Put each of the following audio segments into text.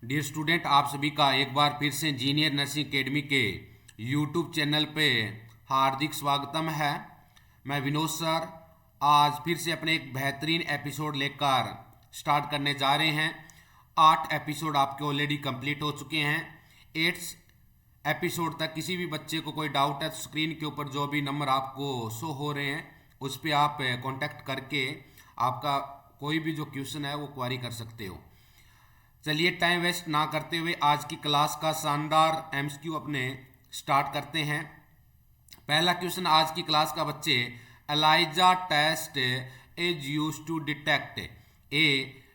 Dear student, आप सभी का एक बार फिर से इंजीनियर नर्सिंग एकेडमी के यूट्यूब चैनल पे हार्दिक स्वागतम है। मैं विनोद सर आज फिर से अपने एक बेहतरीन एपिसोड लेकर स्टार्ट करने जा रहे हैं। 8 एपिसोड आपके ऑलरेडी कंप्लीट हो चुके हैं। 8 एपिसोड तक किसी भी बच्चे को कोई डाउट है तो स्क्रीन के ऊपर जो भी नंबर आपको शो हो रहे हैं उस पर आप कांटेक्ट करके आपका कोई भी जो क्वेश्चन है वो क्वारी कर सकते हो। चलिए टाइम वेस्ट ना करते हुए आज की क्लास का शानदार एमसीक्यू अपने स्टार्ट करते हैं। पहला क्वेश्चन आज की क्लास का बच्चे, ELISA test is use to detect a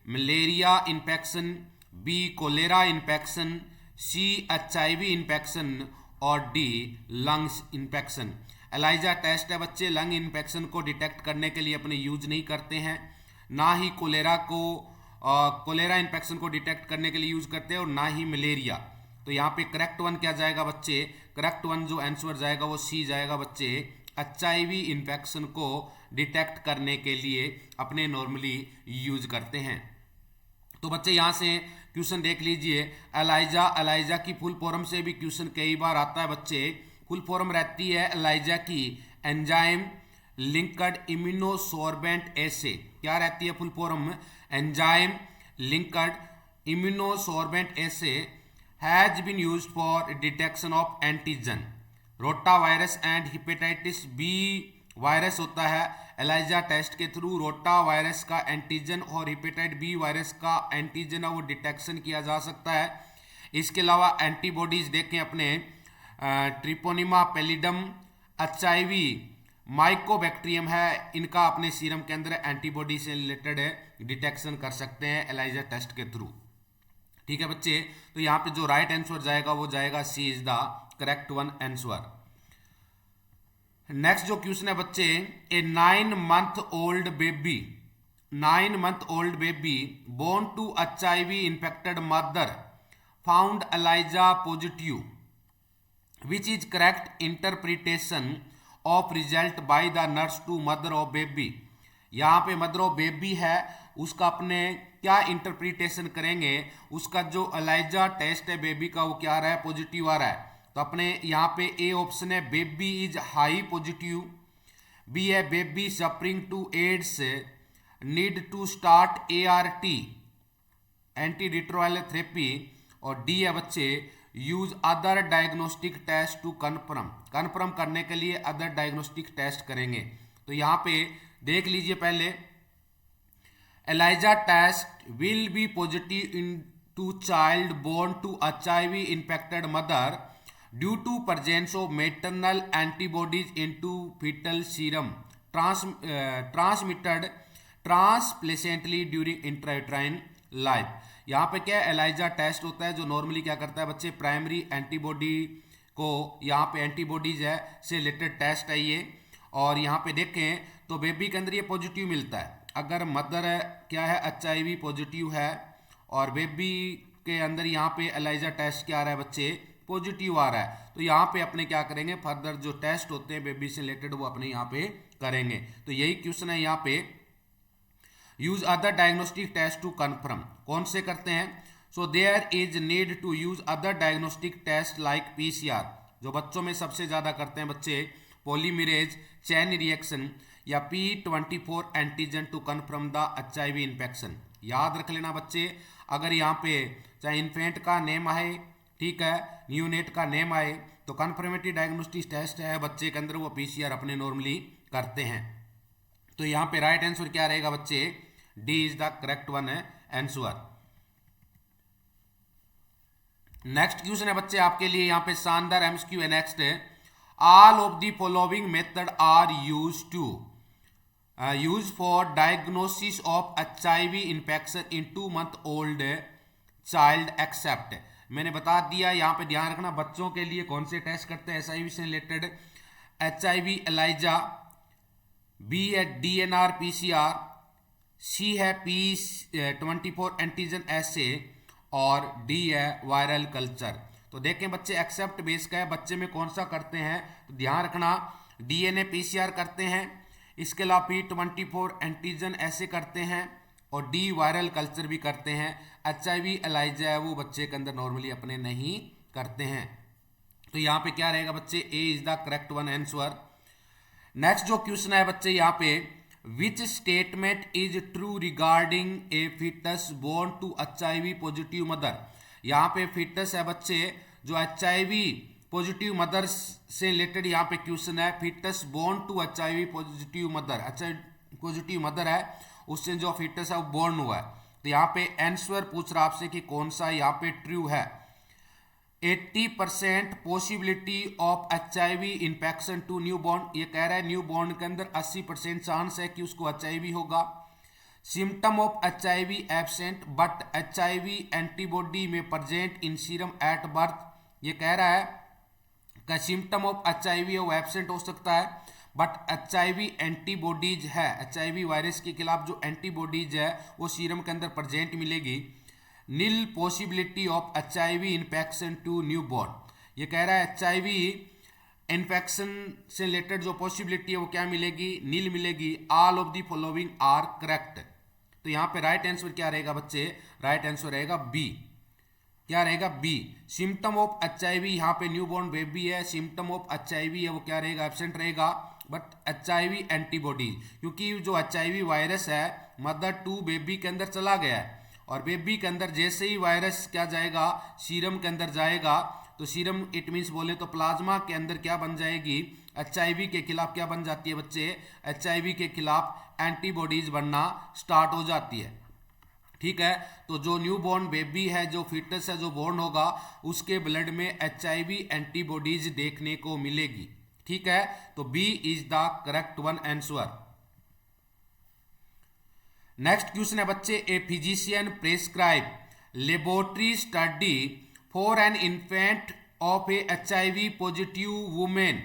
malaria infection, B cholera infection, C HIV infection और D lungs infection. ELISA test है बच्चे लंग इन्फेक्शन को डिटेक्ट करने के लिए अपने यूज नहीं करते हैं, ना ही कोलेरा इन्फेक्शन को डिटेक्ट करने के लिए यूज करते हैं और ना ही मलेरिया। तो यहाँ पे करेक्ट वन क्या जाएगा बच्चे? करेक्ट वन जो आंसर जाएगा वो सी जाएगा बच्चे। HIV इन्फेक्शन को डिटेक्ट करने के लिए अपने नॉर्मली यूज करते हैं। तो बच्चे यहाँ से क्वेश्चन देख लीजिए। एलाइजा की फुल फॉर्म से भी क्वेश्चन कई बार आता है बच्चे। फुल फॉर्म रहती है एलाइजा की एंजाइम लिंक्ड इम्यूनोसॉर्बेंट एसे। क्या रहती है full form? Enzyme linked immunosorbent assay has been used for detection of antigen rota virus and hepatitis B virus होता है। एलाइजा टेस्ट के थ्रू रोटा वायरस का एंटीजन और हेपेटाइट बी वायरस का antigen है वो डिटेक्शन किया जा सकता है। इसके अलावा एंटीबॉडीज देखें अपने ट्रिपोनिमा पैलिडम, HIV माइकोबैक्टीरियम है, इनका अपने सीरम के अंदर एंटीबॉडी से रिलेटेड डिटेक्शन कर सकते हैं एलाइजा टेस्ट के थ्रू। ठीक है बच्चे, तो यहाँ पे जो राइट आंसर जाएगा वो जाएगा C is the correct one answer. Next जो क्वेश्चन है बच्चे, ए 9 month old baby born to HIV infected mother found ELISA positive, which is correct interpretation of result by the nurse to mother of baby। यहाँ पे mother of baby है उसका अपने क्या interpretation करेंगे? उसका जो एलाइजा टेस्ट है बेबी का वो क्या आ रहा है? पॉजिटिव आ रहा है। तो अपने यहाँ पे ए ऑप्शन है baby is high positive, B है baby suffering to AIDS need to start ART anti retroviral therapy, और डी है बच्चे use other diagnostic test to confirm करने के लिए अदर डायग्नोस्टिक टेस्ट करेंगे। तो यहाँ पे देख लीजिए पहले, ELISA test will be positive in to child born to HIV infected mother due to presence of maternal antibodies into fetal serum transmitted transplacentally during intrauterine life. यहाँ पे क्या एलाइजा टेस्ट होता है जो नॉर्मली क्या करता है बच्चे? प्राइमरी एंटीबॉडी को यहाँ पे एंटीबॉडीज है से रिलेटेड टेस्ट है ये, और यहाँ पे देखें तो बेबी के अंदर ये पॉजिटिव मिलता है। अगर मदर क्या है HIV पॉजिटिव है और बेबी के अंदर यहाँ पे एलाइजा टेस्ट क्या आ रहा है बच्चे? पॉजिटिव आ रहा है। तो यहाँ पे अपने क्या करेंगे? फर्दर जो टेस्ट होते हैं बेबी से रिलेटेड वो अपने यहाँ पे करेंगे। तो यही क्वेश्चन है यहाँ पे, use other diagnostic test to confirm. कौन से करते हैं? So there is need to use other diagnostic test like PCR। जो बच्चों में सबसे ज्यादा करते हैं बच्चे पॉलीमरेज चेन रिएक्शन या P24 antigen to confirm the HIV infection. याद रख लेना बच्चे, अगर यहाँ पे चाहे इन्फेंट का नेम आए, ठीक है, न्यूनेट का नेम आए, तो कन्फर्मेटरी डायग्नोस्टिक टेस्ट है बच्चे के अंदर वो PCR अपने नॉर्मली करते हैं। तो यहाँ पे राइट आंसर क्या रहेगा बच्चे? D is the correct one answer. Next question है बच्चे आपके लिए यहाँ पे शानदार MCQ है। नेक्स्ट है, all of the following method are use for diagnosis of HIV infection in 2 month old child except. मैंने बता दिया, यहाँ पे ध्यान रखना बच्चों के लिए कौन से टेस्ट करते हैं HIV से रिलेटेड। HIV एलाइजा, बी है DNR PCR, सी है P24 एंटीजन एसे और डी है वायरल कल्चर। तो देखें बच्चे एक्सेप्ट बेस का है, बच्चे में कौन सा करते हैं? तो ध्यान रखना DNA PCR करते हैं, इसके अलावा P24 एंटीजन ऐसे करते हैं, और डी वायरल कल्चर भी करते हैं। HIV एलाइजा है वो बच्चे के अंदर नॉर्मली अपने नहीं करते हैं। तो यहाँ पे क्या रहेगा बच्चे, A is the correct one answer. Next जो क्वेश्चन है बच्चे यहाँ पे, which statement is true regarding a fetus born to HIV positive mother. यहाँ पे फिटस है बच्चे जो HIV पॉजिटिव मदर से रिलेटेड यहाँ पे क्वेश्चन है। Fetus born to HIV positive mother, HIV positive mother है उससे जो फिटस है वो बोर्न हुआ है। तो यहाँ पे आंसर पूछ रहा आपसे कि कौन सा यहाँ पे ट्रू है। 80% possibility of HIV infection to new born, ये कह रहा है न्यू बॉर्न के अंदर 80% चांस है कि उसको HIV होगा। Symptom of HIV absent but HIV antibody में present in serum at birth, ये कह रहा है कि सिम्टम ऑफ HIV वो एब्सेंट हो सकता है बट HIV एंटीबॉडीज है, HIV वायरस के खिलाफ जो एंटीबॉडीज है वो सीरम के अंदर प्रेजेंट मिलेगी। Nil possibility of HIV infection to new born, ये कह रहा है HIV इन्फेक्शन से रिलेटेड जो पॉसिबिलिटी है वो क्या मिलेगी, नील मिलेगी। All of the following are correct. तो यहाँ पे राइट आंसर क्या रहेगा बच्चे, राइट आंसर रहेगा बी। क्या रहेगा, बी। सिम्टम ऑफ HIV, यहाँ पे न्यू बॉर्न बेबी है, सिम्टम ऑफ HIV है वो क्या रहेगा, एब्सेंट रहेगा बट HIV एंटीबॉडीज, क्योंकि जो HIV वायरस है मदर टू बेबी के अंदर चला गया है और बेबी के अंदर जैसे ही वायरस क्या जाएगा, सीरम के अंदर जाएगा, तो सीरम इट मीन्स बोले तो प्लाज्मा के अंदर क्या बन जाएगी, HIV के खिलाफ क्या बन जाती है बच्चे, HIV के खिलाफ एंटीबॉडीज बनना स्टार्ट हो जाती है। ठीक है, तो जो न्यू बॉर्न बेबी है, जो फिटस है, जो बॉर्न होगा, उसके ब्लड में HIV एंटीबॉडीज देखने को मिलेगी। ठीक है, तो B is the correct one answer. Next question है बच्चे, a physician prescribe laboratory study for an infant of a HIV positive women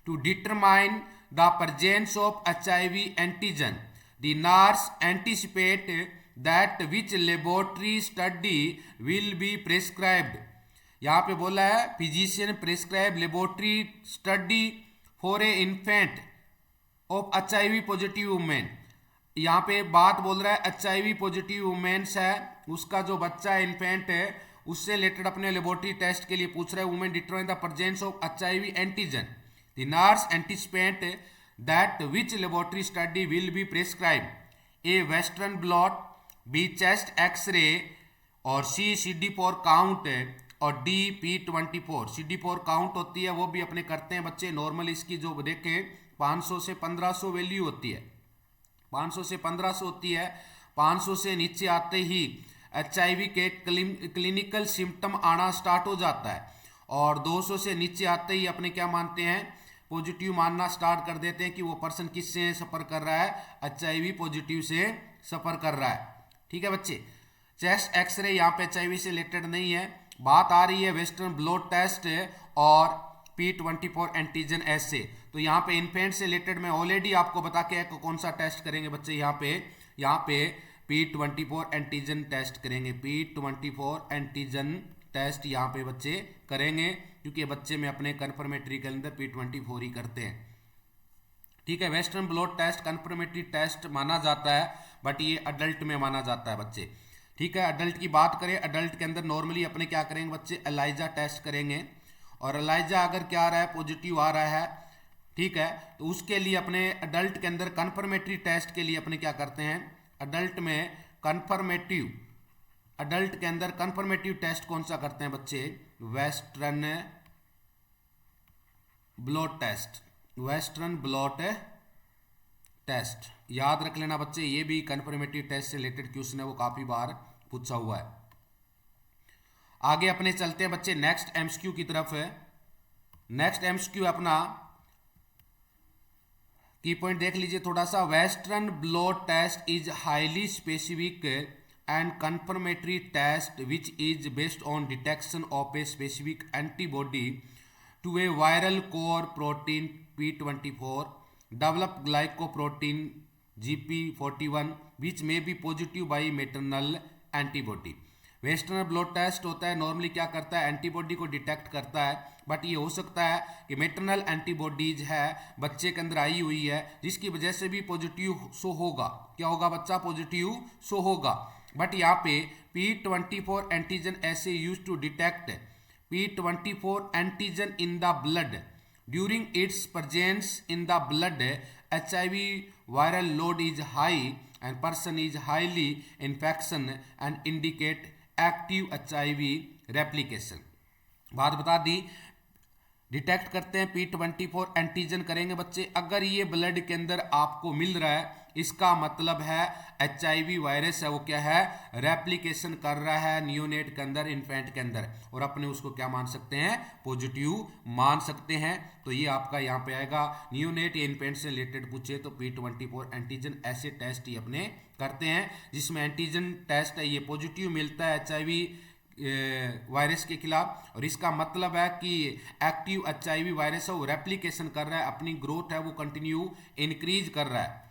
to determine the presence of HIV antigen. The nurse anticipate that which laboratory study will be prescribed. यहाँ पे बोला है physician prescribe laboratory study for a infant of HIV positive women. यहाँ पे बात बोल रहा है HIV पॉजिटिव वुमेन्स है, उसका जो बच्चा इन्फेंट है उससे रिलेटेड अपने लेबोरेटरी टेस्ट के लिए पूछ रहा है। Women determine the presence of HIV antigen. The nurse anticipate that which laboratory study will be prescribe. A western blot, B chest X-ray और सी CD4 काउंट और डी P24। CD4 काउंट होती है वो भी अपने करते हैं बच्चे नॉर्मल, इसकी जो देखें 500 से 1500 वैल्यू होती है, 500 से 1500 होती है। 500 से नीचे आते ही HIV के क्लिनिकल सिम्टम आना स्टार्ट हो जाता है और 200 से नीचे आते ही अपने क्या मानते हैं, पॉजिटिव मानना स्टार्ट कर देते हैं कि वो पर्सन किससे सफ़र कर रहा है, HIV पॉजिटिव से सफ़र कर रहा है। ठीक है बच्चे, चेस्ट एक्सरे यहाँ पे HIV से रिलेटेड नहीं है, बात आ रही है वेस्टर्न ब्लड टेस्ट और P24 एंटीजन ऐसे। तो यहाँ पे इन्फेंट से रिलेटेड मैं ऑलरेडी आपको बता के कौन सा टेस्ट करेंगे बच्चे, यहाँ पे P24 एंटीजन टेस्ट करेंगे। P24 एंटीजन टेस्ट यहाँ पे बच्चे करेंगे क्योंकि बच्चे में अपने कन्फर्मेटरी के अंदर P24 ही करते हैं। ठीक है, western blood test confirmatory test माना जाता है बट ये अडल्ट में माना जाता है बच्चे। ठीक है, अडल्ट की बात करें, अडल्ट के अंदर नॉर्मली अपने क्या करेंगे बच्चे, एलाइजा टेस्ट करेंगे और एलाइजा अगर क्या आ रहा है, पॉजिटिव आ रहा है, ठीक है, तो उसके लिए अपने अडल्ट के अंदर कन्फर्मेटरी टेस्ट के लिए अपने क्या करते हैं, अडल्ट में कन्फर्मेटिव, अडल्ट के अंदर कन्फर्मेटिव टेस्ट कौन सा करते हैं बच्चे, western blood test, western blood test. याद रख लेना बच्चे, ये भी कन्फर्मेटिव टेस्ट से रिलेटेड क्वेश्चन है, वो काफी बार पूछा हुआ है। आगे अपने चलते हैं बच्चे नेक्स्ट MCQ की तरफ है। नेक्स्ट MCQ अपना की पॉइंट देख लीजिए थोड़ा सा। Western blood test is highly specific and confirmatory test which is based on detection of a specific antibody to a viral core protein P24 develop glycoprotein GP41 which may be positive by maternal antibody. Western blood test होता है normally क्या करता है, antibody को detect करता है, but ये हो सकता है कि मैटरनल एंटीबॉडीज है बच्चे के अंदर आई हुई है जिसकी वजह से भी पॉजिटिव शो होगा। क्या होगा बच्चा, पॉजिटिव शो होगा। बट यहाँ पे P24 antigen assay use to detect P24 antigen in the blood during its presence in the blood HIV viral load is high and person is highly infection and indicate active HIV replication। बात बता दी, detect करते हैं P24 antigen करेंगे बच्चे, अगर ये blood के अंदर आपको मिल रहा है इसका मतलब है HIV वायरस है वो क्या है, रेप्लिकेशन कर रहा है नियोनेट के अंदर, इन्फेंट के अंदर, और अपने उसको क्या मान सकते हैं, पॉजिटिव मान सकते हैं। तो ये आपका यहाँ पे आएगा, नियोनेट या इन्फेंट से रिलेटेड पूछे तो P24 एंटीजन ऐसे टेस्ट ही अपने करते हैं जिसमें एंटीजन टेस्ट है ये पॉजिटिव मिलता है HIV वायरस के खिलाफ, और इसका मतलब है कि एक्टिव HIV वायरस है वो रेप्लिकेशन कर रहा है, अपनी ग्रोथ है वो कंटिन्यू इंक्रीज कर रहा है।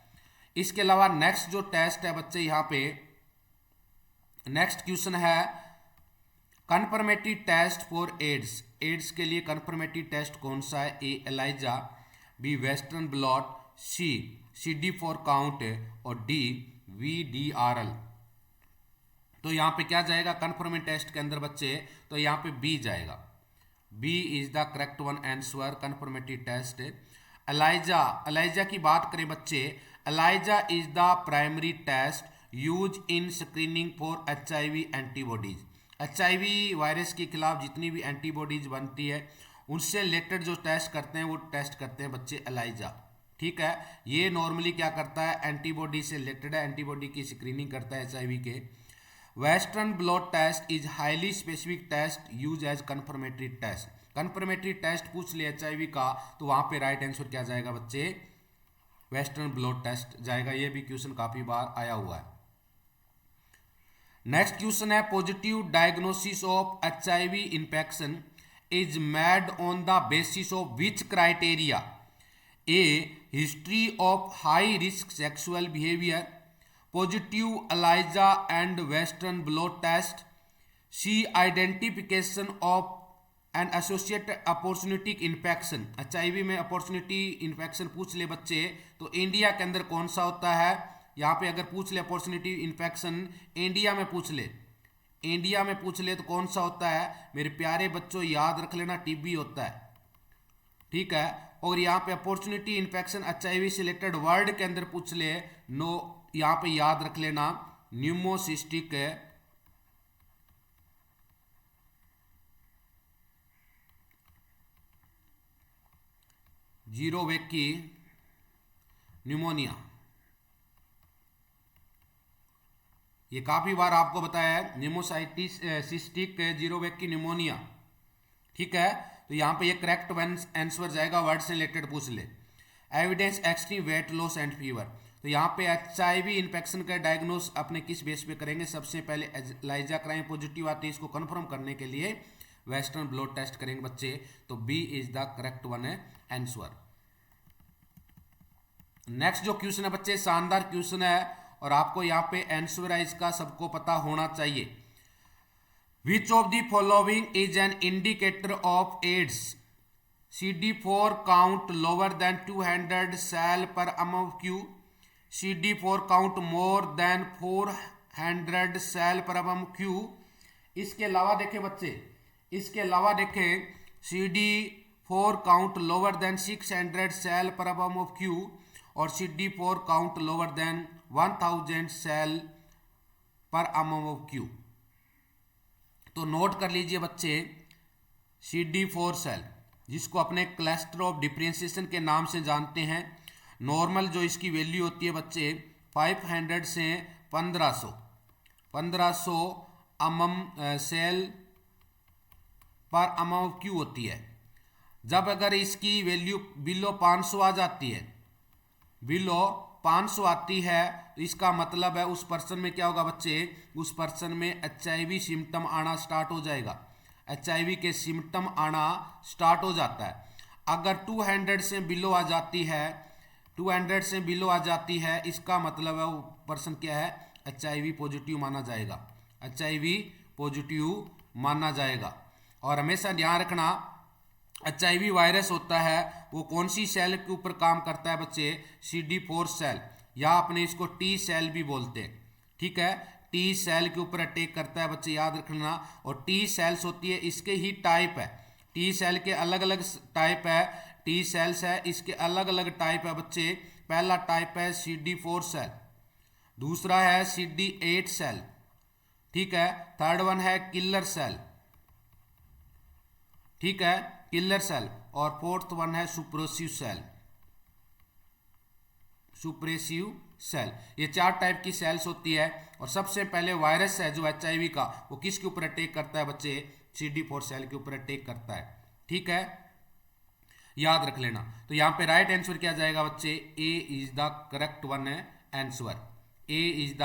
इसके अलावा नेक्स्ट जो टेस्ट है बच्चे यहाँ पे नेक्स्ट क्वेश्चन है confirmatory test for AIDS. AIDS के लिए कन्फर्मेटरी टेस्ट कौन सा है, A ELISA, B western blot, C CD4 count और डी VDRL। तो यहाँ पे क्या जाएगा कन्फर्मेटरी टेस्ट के अंदर बच्चे, तो यहाँ पे बी जाएगा, B is the correct one answer confirmatory test. ELISA की बात करें बच्चे, ELISA is the primary test use in screening for HIV antibodies. HIV virus के खिलाफ जितनी भी एंटीबॉडीज बनती है उनसे रिलेटेड जो टेस्ट करते हैं वो टेस्ट करते हैं बच्चे एलाइजा। ठीक है, ये नॉर्मली क्या करता है, एंटीबॉडी से रिलेटेड है, एंटीबॉडी की स्क्रीनिंग करता है HIV के। Western blot test is highly specific test use as confirmatory test. Confirmatory test पूछ ले HIV का तो वहां पे राइट आंसर क्या जाएगा बच्चे, वेस्टर्न ब्लॉट टेस्ट जाएगा। ये भी क्वेश्चन काफी बार आया हुआ है। नेक्स्ट क्वेश्चन है positive diagnosis of HIV infection is made on the basis of which criteria, A history of high risk sexual behaviour, positive ELISA and western blot test, C identification of and associated opportunistic infection. HIV में opportunity infection पूछ ले बच्चे तो India के अंदर कौन सा होता है, यहाँ पे अगर पूछ ले अपॉर्चुनिटी इन्फेक्शन इंडिया में पूछ ले, इंडिया में पूछ ले तो कौन सा होता है मेरे प्यारे बच्चों, याद रख लेना TB होता है। ठीक है, और यहाँ पे अपॉर्चुनिटी इन्फेक्शन HIV से रिलेटेड वर्ड के अंदर पूछ ले नो, यहाँ पे याद रख लेना न्यूमोसिस्टिक जीरोवेकी न्यूमोनिया। ये काफी बार आपको बताया है, न्यूमोसाइटिस सिस्टिक जीरोवेकी न्यूमोनिया। ठीक है, तो यहाँ पे ये करेक्ट आंसर जाएगा, वर्ड से रिलेटेड पूछ ले। Evidence extreme weight loss and fever, तो यहाँ पे HIV इन्फेक्शन का डायग्नोस अपने किस बेस पे करेंगे, सबसे पहले एलाइजा कराएं, पॉजिटिव आती है इसको कंफर्म करने के लिए वेस्टर्न ब्लड टेस्ट करेंगे बच्चे, तो B is the correct one है आंसर। नेक्स्ट जो क्वेश्चन है बच्चे शानदार क्वेश्चन है और आपको यहाँ पे आंसर है इसका सबको पता होना चाहिए। Which of the following is an indicator of AIDS, CD4 count lower than 200 cell per mm², CD4 count more than 400 cell per mm²। इसके अलावा देखें बच्चे, इसके अलावा देखें CD4 count lower then 600 cell पर mm³ और CD4 count lower then 1000 cell पर mm³। तो नोट कर लीजिए बच्चे, CD4 सेल जिसको अपने क्लस्टर ऑफ डिफरेंशिएशन के नाम से जानते हैं, नॉर्मल जो इसकी वैल्यू होती है बच्चे 500 से 1500 सेल पर mm³ होती है। जब अगर इसकी वैल्यू बिलो 500 आ जाती है, बिलो 500 आती है तो इसका मतलब है उस पर्सन में क्या होगा बच्चे, उस पर्सन में HIV सिम्टम आना स्टार्ट हो जाएगा, HIV के सिम्टम आना स्टार्ट हो जाता है। अगर 200 से बिलो आ जाती है, 200 से बिलो आ जाती है, इसका मतलब है वो पर्सन क्या है, HIV पॉजिटिव माना जाएगा, HIV पॉजिटिव माना जाएगा। और हमेशा ध्यान रखना, HIV वायरस होता है वो कौन सी सेल के ऊपर काम करता है बच्चे? CD4 सेल, या अपने इसको T सेल भी बोलते हैं, ठीक है। T सेल के ऊपर अटैक करता है बच्चे, याद रखना। और T सेल्स होती है, इसके ही टाइप है, T सेल के अलग अलग टाइप है, T सेल्स है इसके अलग अलग टाइप है बच्चे। पहला टाइप है CD4 सेल, दूसरा है CD8 सेल, ठीक है। थर्ड वन है किलर सेल, ठीक है, किलर सेल। और फोर्थ वन है सुप्रेसिव सेल, सुप्रेसिव सेल। ये 4 टाइप की सेल्स होती है। और सबसे पहले वायरस है जो HIV का, वो किसके ऊपर अटैक करता है बच्चे? CD4 सेल के ऊपर अटैक करता है, ठीक है, याद रख लेना। तो यहां पे राइट आंसर क्या जाएगा बच्चे? A is the correct one answer, A is the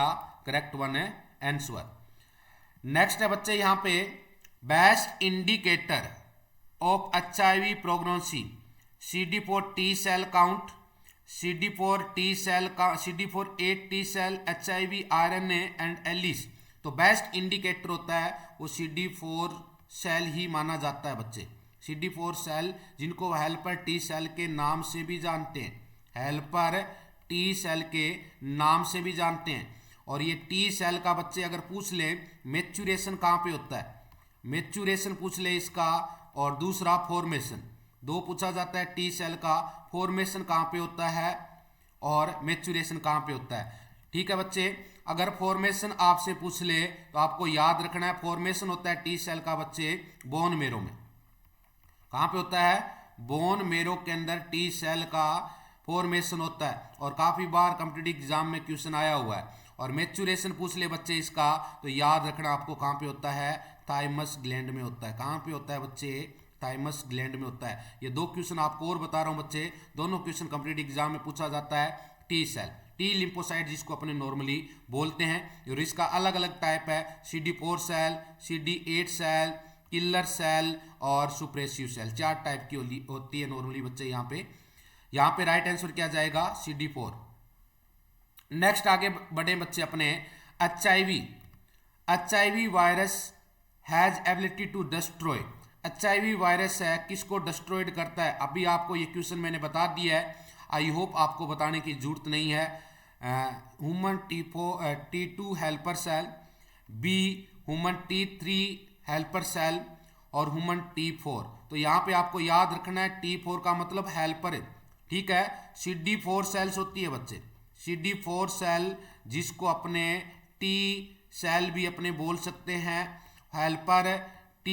correct one answer. Next है बच्चे यहां पे best indicator of HIV prognosis, CD4 T cell count, CD4 T cell का, CD4 T cell, HIV RNA and ELISA. तो best indicator होता है वो CD4 cell ही माना जाता है बच्चे। CD4 सेल जिनको हेल्पर T सेल के नाम से भी जानते हैं, हेल्पर T सेल के नाम से भी जानते हैं। और ये T सेल का बच्चे अगर पूछ ले मैच्यूरेशन कहाँ पे होता है, मैच्यूरेशन पूछ ले इसका, और दूसरा फॉर्मेशन, दो पूछा जाता है T सेल का, फॉर्मेशन कहाँ पे होता है और मैच्यूरेशन कहाँ पे होता है, ठीक है बच्चे। अगर फॉर्मेशन आपसे पूछ ले तो आपको याद रखना है, फॉर्मेशन होता है T सेल का बच्चे बोन मेरो में। कहाँ पे होता है? बोन मेरो के अंदर T सेल का फॉर्मेशन होता है। और काफी बार कॉम्पिटिटिव एग्जाम में क्वेश्चन आया हुआ है। और मैच्यूरेशन पूछ ले बच्चे इसका, तो याद रखना आपको कहाँ पे होता है? थाइमस ग्लैंड में होता है। कहाँ पे होता है बच्चे? थाइमस ग्लैंड में होता है। ये 2 क्वेश्चन आपको और बता रहा हूँ बच्चे, दोनों क्वेश्चन कॉम्पिटिटिव एग्जाम में पूछा जाता है। T सेल, T लिम्फोसाइट जिसको अपने नॉर्मली बोलते हैं, और इसका अलग अलग टाइप है, CD4 cell, CD8 cell, killer cell और सुप्रेसिव सेल। 4 टाइप की होती है नॉर्मली बच्चे। यहाँ पे राइट आंसर क्या जाएगा? CD4। नेक्स्ट आगे बढ़े बच्चे अपने HIV virus has ability to destroy. HIV virus है किसको डिस्ट्रॉयड करता है? अभी आपको ये क्वेश्चन मैंने बता दिया है, आई होप आपको बताने की जरूरत नहीं है। Human T2 helper cell, B human T3 helper cell और ह्यूमन T4। तो यहाँ पे आपको याद रखना है T4 का मतलब हेल्पर है, ठीक है। CD4 सेल्स होती है बच्चे, CD4 सेल जिसको अपने T सेल भी अपने बोल सकते हैं, हेल्पर T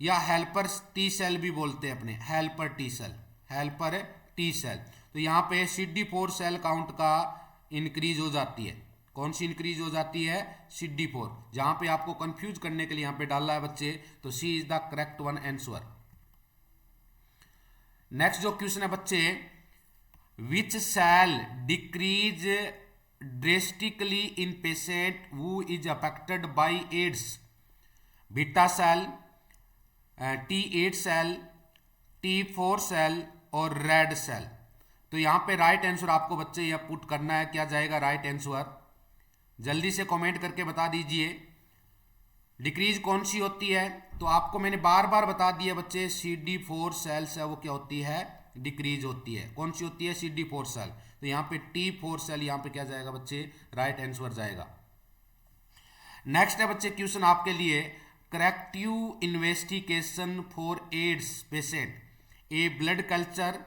या हेल्पर T सेल भी बोलते हैं अपने, helper T cell, helper T cell. तो यहाँ पे CD4 सेल काउंट का इंक्रीज हो जाती है। कौन सी इंक्रीज हो जाती है? CD4। जहां पे आपको कंफ्यूज करने के लिए यहाँ पे डाला है बच्चे, तो C is the correct one answer. Next जो क्वेश्चन है बच्चे, which cell decrease drastically in patient who is affected by AIDS? Beta cell, T8 cell, T4 cell और रेड सेल। तो यहाँ पे राइट आंसर आपको बच्चे यह पुट करना है, क्या जाएगा राइट आंसर? जल्दी से कमेंट करके बता दीजिए डिक्रीज कौन सी होती है। तो आपको मैंने बार बार बता दिया बच्चे, CD4 सेल्स है वो क्या होती है? डिक्रीज होती है। कौन सी होती है? CD4 cell. तो यहाँ पे T4 सेल, यहाँ पे क्या जाएगा बच्चे? राइट आंसर जाएगा। नेक्स्ट है बच्चे क्वेश्चन आपके लिए, corrective investigation for AIDS patient, A blood culture,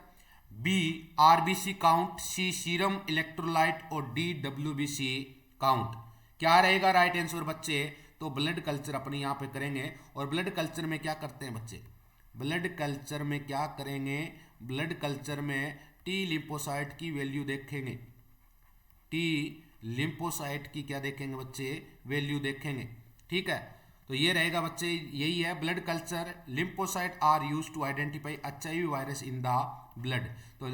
B RBC count, C serum electrolyte और डी WBC काउंट। क्या रहेगा राइट आंसर बच्चे? तो ब्लड कल्चर अपने यहाँ पे करेंगे। और ब्लड कल्चर में क्या करते हैं बच्चे? ब्लड कल्चर में क्या करेंगे? ब्लड कल्चर में T लिम्फोसाइट की वैल्यू देखेंगे, T लिम्फोसाइट की क्या देखेंगे बच्चे? वैल्यू देखेंगे, ठीक है। तो ये रहेगा बच्चे, यही है blood culture. Lymphocyte are use to identify HIV virus in the blood. तो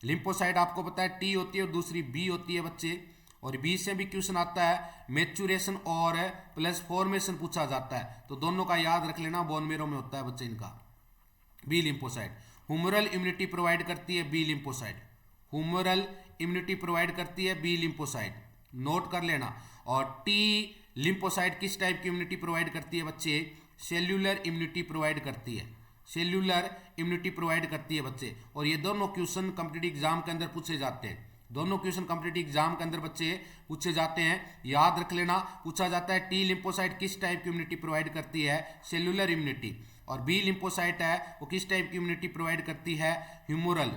लिम्फोसाइट आपको पता है T होती है और दूसरी B होती है बच्चे। और बी से भी क्वेश्चन आता है, मैच्यूरेशन और प्लस फॉर्मेशन पूछा जाता है। तो दोनों का याद रख लेना, बोन मेरो में होता है बच्चे इनका। B lymphocyte humoral immunity provide करती है, B lymphocyte humoral immunity provide करती है बी लिम्फोसाइट, नोट कर लेना। और T लिम्फोसाइट किस टाइप की इम्यूनिटी प्रोवाइड करती है बच्चे? सेल्यूलर इम्यूनिटी प्रोवाइड करती है, सेल्यूलर इम्यूनिटी प्रोवाइड करती है बच्चे। और ये दोनों क्वेश्चन कॉम्पिटिटिव एग्जाम के अंदर पूछे जाते हैं, दोनों क्वेश्चन कॉम्पिटिटिव एग्जाम के अंदर बच्चे पूछे जाते हैं, याद रख लेना। पूछा जाता है टी लिम्फोसाइट किस टाइप की इम्यूनिटी प्रोवाइड करती है? Cellular immunity. और बी लिम्फोसाइट है वो किस टाइप की इम्यूनिटी प्रोवाइड करती है? ह्यूमरल,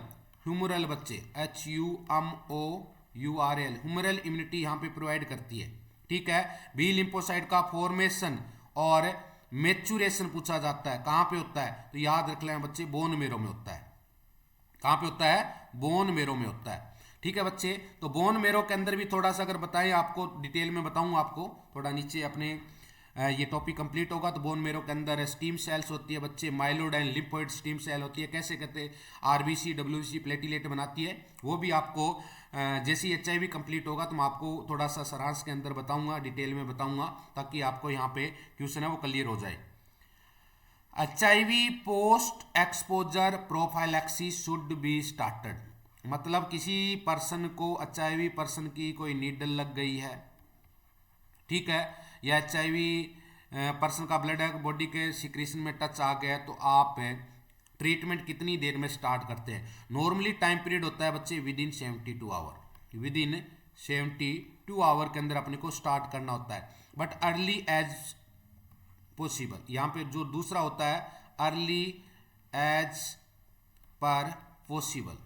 ह्यूमरल बच्चे, HUMOURL, ह्यूमरल इम्यूनिटी यहाँ पे प्रोवाइड करती है। ठीक है, बी लिम्फोसाइट का फॉर्मेशन और मैच्योरेशन पूछा जाता है, कहाँ पे होता है? तो याद रख लें बच्चे, बोन मेरो में होता है। कहाँ पे होता है? बोन मेरो में होता है। ठीक है बच्चे, तो बोन मेरो के अंदर भी थोड़ा सा अगर बताएं आपको, डिटेल में बताऊं आपको, थोड़ा नीचे अपने ये टॉपिक कंप्लीट होगा। तो बोन मेरो के अंदर स्टीम सेल्स होती है बच्चे, myeloid and lymphoid stem cell होती है। कैसे कहते हैं? RBC WBC प्लेटिलेट बनाती है, वो भी आपको जैसे ही HIV कंप्लीट होगा तो मैं आपको थोड़ा सा सारांश के अंदर बताऊंगा, डिटेल में बताऊंगा, ताकि आपको यहाँ पे क्वेश्चन है वो क्लियर हो जाए। HIV post exposure prophylaxis should be started, मतलब किसी पर्सन को HIV पर्सन की कोई नीडल लग गई है, ठीक है, या HIV पर्सन का ब्लड बॉडी के सिक्रीशन में टच आ गया, तो आप ट्रीटमेंट कितनी देर में स्टार्ट करते हैं? नॉर्मली टाइम पीरियड होता है बच्चे within 72 hour, within 72 hour के अंदर अपने को स्टार्ट करना होता है, बट अर्ली एज पॉसिबल। यहाँ पे जो दूसरा होता है अर्ली एज पर पॉसिबल,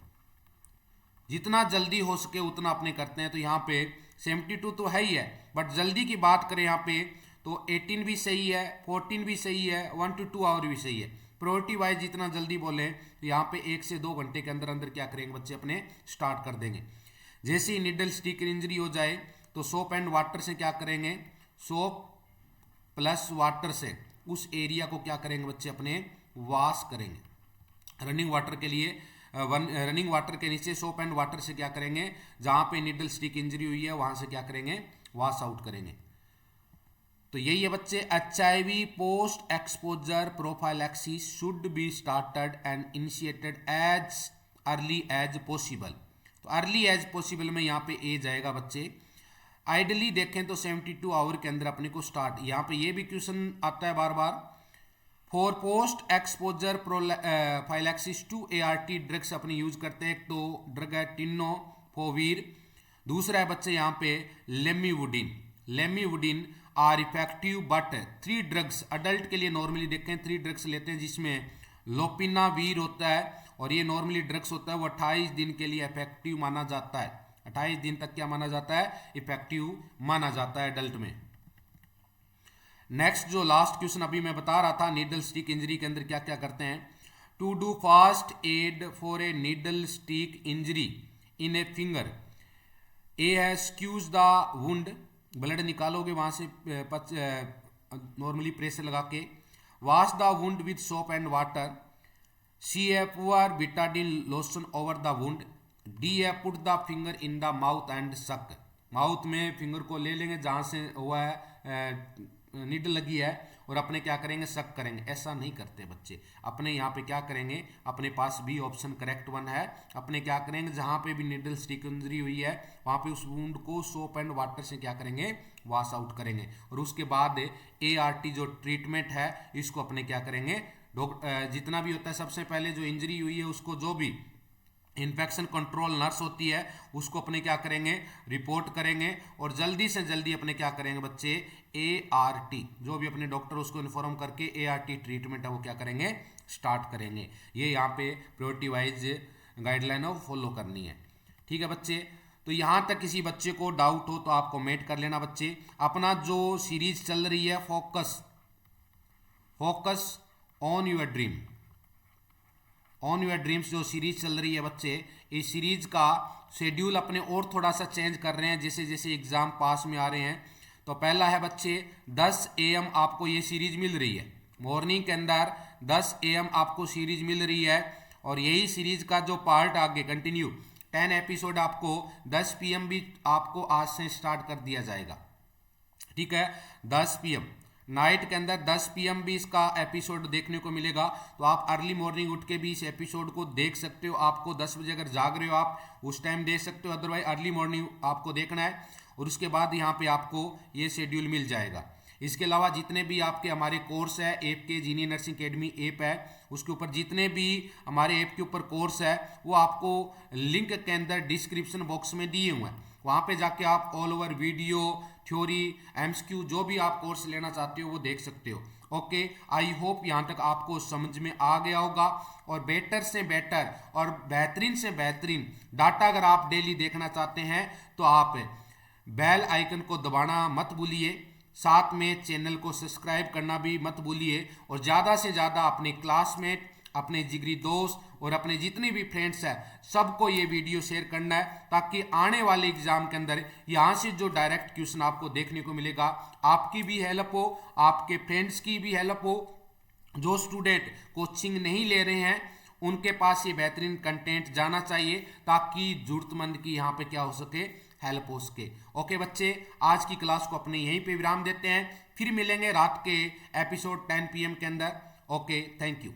जितना जल्दी हो सके उतना अपने करते हैं। तो यहाँ पे 72 तो है ही है, बट जल्दी की बात करें यहाँ पे तो 18 भी सही है, 14 भी सही है, 1 to 2 आवर भी सही है। प्रायोरिटी वाइज जितना जल्दी बोले तो यहाँ पे 1 से 2 घंटे के अंदर अंदर क्या करेंगे बच्चे? अपने स्टार्ट कर देंगे। जैसे ही निडल स्टिक इंजरी हो जाए तो सोप एंड वाटर से क्या करेंगे? सोप प्लस वाटर से उस एरिया को क्या करेंगे बच्चे? अपने वॉश करेंगे। रनिंग वाटर के लिए रनिंग वाटर के नीचे सोप एंड वाटर से क्या करेंगे? जहां पे निडल स्टिक इंजरी हुई है वहां से क्या करेंगे? वॉश आउट करेंगे। तो यही है बच्चे, HIV post exposure prophylaxis should be started and initiated as early as possible. तो अर्ली एज पॉसिबल में यहाँ पे ए जाएगा बच्चे। आइडली देखें तो 72 आवर के अंदर अपने को स्टार्ट। यहाँ पे ये भी क्वेश्चन आता है बार बार, for post exposure prophylaxis to ART drugs अपने यूज करते हैं। एक तो ड्रग है टिनोफोवीर, दूसरा है बच्चे यहाँ पे lamivudine. Lamivudine are effective but 3 drugs adult के लिए नॉर्मली देखें 3 ड्रग्स लेते हैं, जिसमें लोपिनावीर होता है और ये नॉर्मली ड्रग्स होता है वो 28 दिन के लिए इफेक्टिव माना जाता है। 28 दिन तक क्या माना जाता है? इफेक्टिव माना जाता है अडल्ट में। नेक्स्ट जो लास्ट क्वेश्चन अभी मैं बता रहा था, नीडल स्टिक इंजरी के अंदर क्या क्या करते हैं? To do fast aid for a needle stick injury in a finger, A है स्क्यूज द वुंड, ब्लड निकालोगे वहां से नॉर्मली प्रेशर लगा के, wash the wound with soap and water, C है pour betadine lotion over the wound, D है put the finger in the mouth and suck. Mouth में finger को ले लेंगे जहां से हुआ है नीडल लगी है और अपने क्या करेंगे? सक करेंगे। ऐसा नहीं करते बच्चे, अपने यहाँ पे क्या करेंगे? अपने पास भी ऑप्शन करेक्ट वन है, अपने क्या करेंगे? जहाँ पे भी नीडल स्टिक इंजरी हुई है वहाँ पे उस वुंड को सोप एंड वाटर से क्या करेंगे? वॉश आउट करेंगे। और उसके बाद ART जो ट्रीटमेंट है इसको अपने क्या करेंगे? जितना भी होता है सबसे पहले जो इंजरी हुई है उसको, जो भी इन्फेक्शन कंट्रोल नर्स होती है उसको अपने क्या करेंगे? रिपोर्ट करेंगे और जल्दी से जल्दी अपने क्या करेंगे बच्चे? ART जो भी अपने डॉक्टर उसको इन्फॉर्म करके ART ट्रीटमेंट है वो क्या करेंगे? स्टार्ट करेंगे। ये यहाँ पे प्रायोरिटी वाइज गाइडलाइन है वो फॉलो करनी है। ठीक है बच्चे, तो यहाँ तक किसी बच्चे को डाउट हो तो आप कमेंट कर लेना बच्चे। अपना जो सीरीज चल रही है focus on your dream, on your dreams जो सीरीज चल रही है बच्चे, इस सीरीज का शेड्यूल अपने और थोड़ा सा चेंज कर रहे हैं जैसे जैसे एग्जाम पास में आ रहे हैं। तो पहला है बच्चे 10 AM आपको ये सीरीज मिल रही है, मॉर्निंग के अंदर 10 AM आपको सीरीज मिल रही है। और यही सीरीज का जो पार्ट आगे कंटिन्यू 10 एपिसोड आपको 10 PM भी आपको आज से स्टार्ट कर दिया जाएगा। ठीक है, 10 PM नाइट के अंदर 10 PM भी इसका एपिसोड देखने को मिलेगा। तो आप अर्ली मॉर्निंग उठ के भी इस एपिसोड को देख सकते हो। आपको 10 बजे अगर जाग रहे हो आप उस टाइम देख सकते हो, अदरवाइज अर्ली मॉर्निंग आपको देखना है। और उसके बाद यहाँ पे आपको ये शेड्यूल मिल जाएगा। इसके अलावा जितने भी आपके हमारे कोर्स है ऐप के, जीनियर नर्सिंग एकेडमी ऐप है, उसके ऊपर जितने भी हमारे ऐप के ऊपर कोर्स है वो आपको लिंक के अंदर डिस्क्रिप्शन बॉक्स में दिए हुए हैं। वहाँ पे जाके आप all over video, theory, MCQ जो भी आप कोर्स लेना चाहते हो वो देख सकते हो। ओके, आई होप यहाँ तक आपको समझ में आ गया होगा। और बेटर से बेटर और बेहतरीन से बेहतरीन डाटा अगर आप डेली देखना चाहते हैं तो आप बेल आइकन को दबाना मत भूलिए, साथ में चैनल को सब्सक्राइब करना भी मत भूलिए, और ज़्यादा से ज़्यादा अपने क्लासमेट, अपने जिगरी दोस्त और अपने जितने भी फ्रेंड्स हैं सबको ये वीडियो शेयर करना है, ताकि आने वाले एग्जाम के अंदर यहाँ से जो डायरेक्ट क्वेश्चन आपको देखने को मिलेगा आपकी भी हेल्प हो, आपके फ्रेंड्स की भी हेल्प हो। जो स्टूडेंट कोचिंग नहीं ले रहे हैं उनके पास ये बेहतरीन कंटेंट जाना चाहिए, ताकि जरूरतमंद की यहाँ पे क्या हो सके, हेल्प हो सके। ओके बच्चे, आज की क्लास को अपने यहीं पे विराम देते हैं, फिर मिलेंगे रात के एपिसोड 10 PM के अंदर। Okay, thank you.